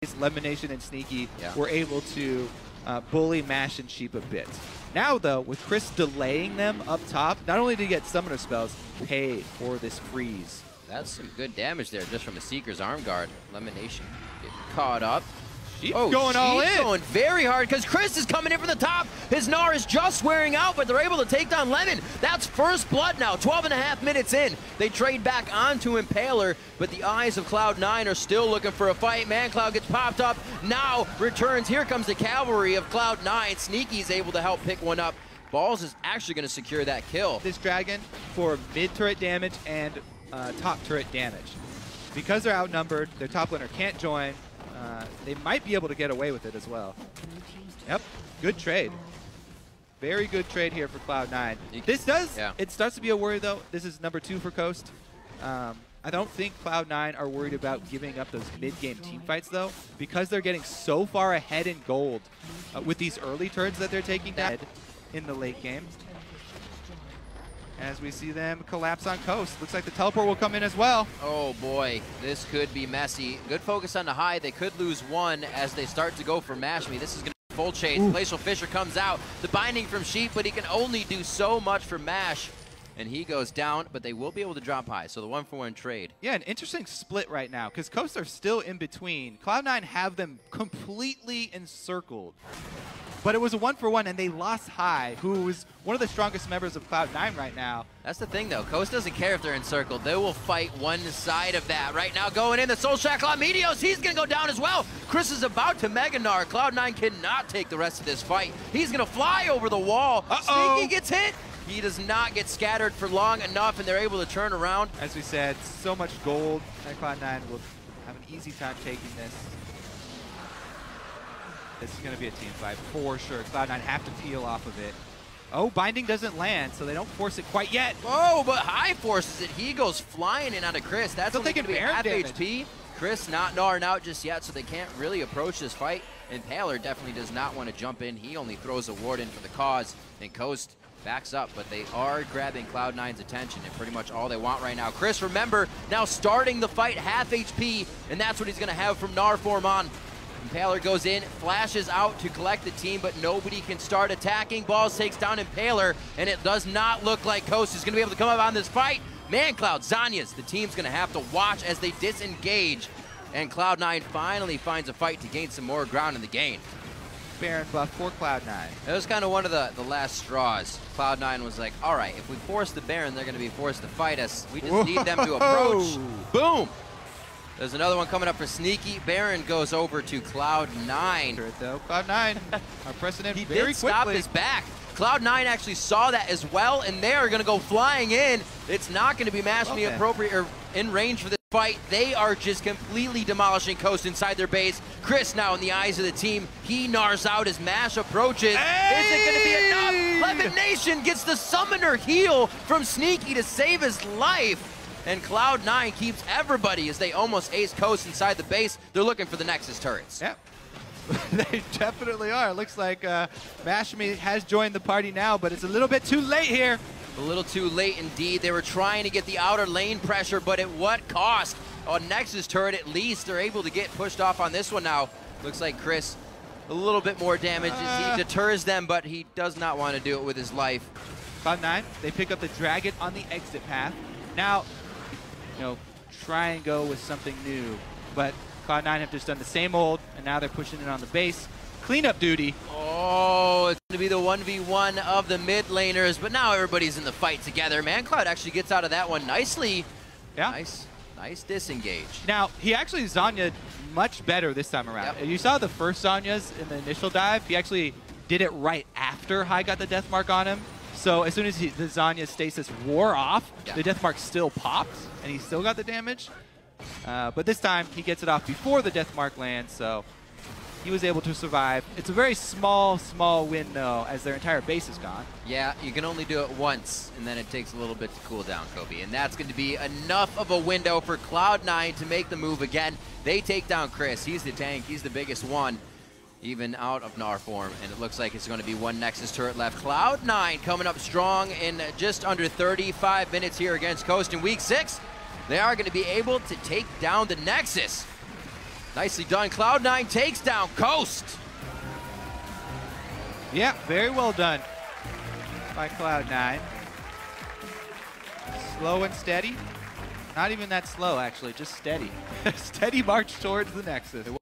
LemonNation and Sneaky were able to bully Mash and Sheep a bit. Now, though, with Cris delaying them up top, not only to get summoner spells, pay for this freeze. That's some good damage there just from the Seeker's arm guard. LemonNation getting caught up. Sheep going all in. Going very hard because Cris is coming in from the top. His Gnar is just wearing out, but they're able to take down Lemon. That's first blood now, 12.5 minutes in. They trade back onto Impaler, but the eyes of Cloud9 are still looking for a fight. mancloud gets popped up, now returns. Here comes the cavalry of Cloud9. Sneaky's able to help pick one up. Balls is actually going to secure that kill. This dragon for mid turret damage and top turret damage. Because they're outnumbered, their top laner can't join. They might be able to get away with it as well. Yep, good trade. Very good trade here for Cloud9. This does, it starts to be a worry though. This is number 2 for Coast. I don't think Cloud9 are worried about giving up those mid-game team fights though, because they're getting so far ahead in gold with these early turns that they're taking down in the late game. As we see them collapse on Coast. Looks like the teleport will come in as well. Oh boy, this could be messy. Good focus on the high. They could lose one as they start to go for Mash Me. This is going to be full chase. Glacial Fissure comes out. The binding from Sheep, but he can only do so much for Mash. And he goes down, but they will be able to drop high. So the 1-for-1 trade. Yeah, an interesting split right now because Coast are still in between. Cloud9 have them completely encircled. But it was a 1-for-1, and they lost High, who is one of the strongest members of Cloud9 right now. That's the thing, though. Coast doesn't care if they're encircled. They will fight one side of that. Right now, going in, the Soul Shackle on Meteos. He's going to go down as well. Cris is about to Mega Gnar. Cloud9 cannot take the rest of this fight. He's going to fly over the wall. Sneaky gets hit. He does not get scattered for long enough, and they're able to turn around. As we said, so much gold, and Cloud9 will have an easy time taking this. This is going to be a team fight for sure. Cloud9 have to peel off of it. Oh, binding doesn't land, so they don't force it quite yet. Oh, but High forces it. He goes flying in onto Cris. That's still taking half damage. HP. Cris not Gnarring out just yet, so they can't really approach this fight. Impaler definitely does not want to jump in. He only throws a ward in for the cause, and Coast backs up, but they are grabbing Cloud9's attention, and pretty much all they want right now. Cris, remember, now starting the fight, half HP, and that's what he's going to have from Gnar form on. Impaler goes in, flashes out to collect the team, but nobody can start attacking. Balls takes down Impaler, and it does not look like Coast is going to be able to come up on this fight. mancloud, Zhonya's, the team's going to have to watch as they disengage, and Cloud9 finally finds a fight to gain some more ground in the game. Baron buff for Cloud9. It was kind of one of the last straws. Cloud9 was like, all right, if we force the Baron, they're going to be forced to fight us. We just need them to approach. Boom! There's another one coming up for Sneaky. Baron goes over to Cloud9. Cloud9 are pressing in very quickly. He did stop his back. Cloud9 actually saw that as well, and they are going to go flying in. It's not going to be Mash Me appropriate or in range for this fight. They are just completely demolishing Coast inside their base. Cris now in the eyes of the team. He Gnars out as Mash approaches. Is it going to be enough? LemonNation gets the summoner heal from Sneaky to save his life. And Cloud9 keeps everybody as they almost ace Coast inside the base. They're looking for the Nexus turrets. Yep. They definitely are. It looks like Mash Me has joined the party now, but it's a little bit too late here. A little too late indeed. They were trying to get the outer lane pressure, but at what cost? On Nexus turret, at least they're able to get pushed off on this one now. Looks like Cris, a little bit more damage as he deters them, but he does not want to do it with his life. Cloud9, they pick up the dragon on the exit path. Now, you know, try and go with something new, but Cloud9 have just done the same old, and now they're pushing it on the base. Cleanup duty. Oh, it's going to be the 1v1 of the mid laners, but now everybody's in the fight together. mancloud actually gets out of that one nicely. Yeah. Nice disengage. Now, he actually Zhonya'd much better this time around. Yep. You saw the first Zhonya's in the initial dive. He actually did it right after High got the death mark on him. So as soon as the Zhonya stasis wore off, the death mark still popped, and he still got the damage. But this time, he gets it off before the death mark lands, so he was able to survive. It's a very small win, though, as their entire base is gone. Yeah, you can only do it once, and then it takes a little bit to cool down, Kobe. And that's going to be enough of a window for Cloud9 to make the move again. They take down Cris. He's the tank. He's the biggest one, even out of Gnar form. And it looks like it's going to be one Nexus turret left. Cloud9 coming up strong in just under 35 minutes here against Coast in Week 6. They are going to be able to take down the Nexus. Nicely done. Cloud9 takes down Coast. Yeah, very well done by Cloud9. Slow and steady. Not even that slow, actually, just steady. Steady march towards the Nexus.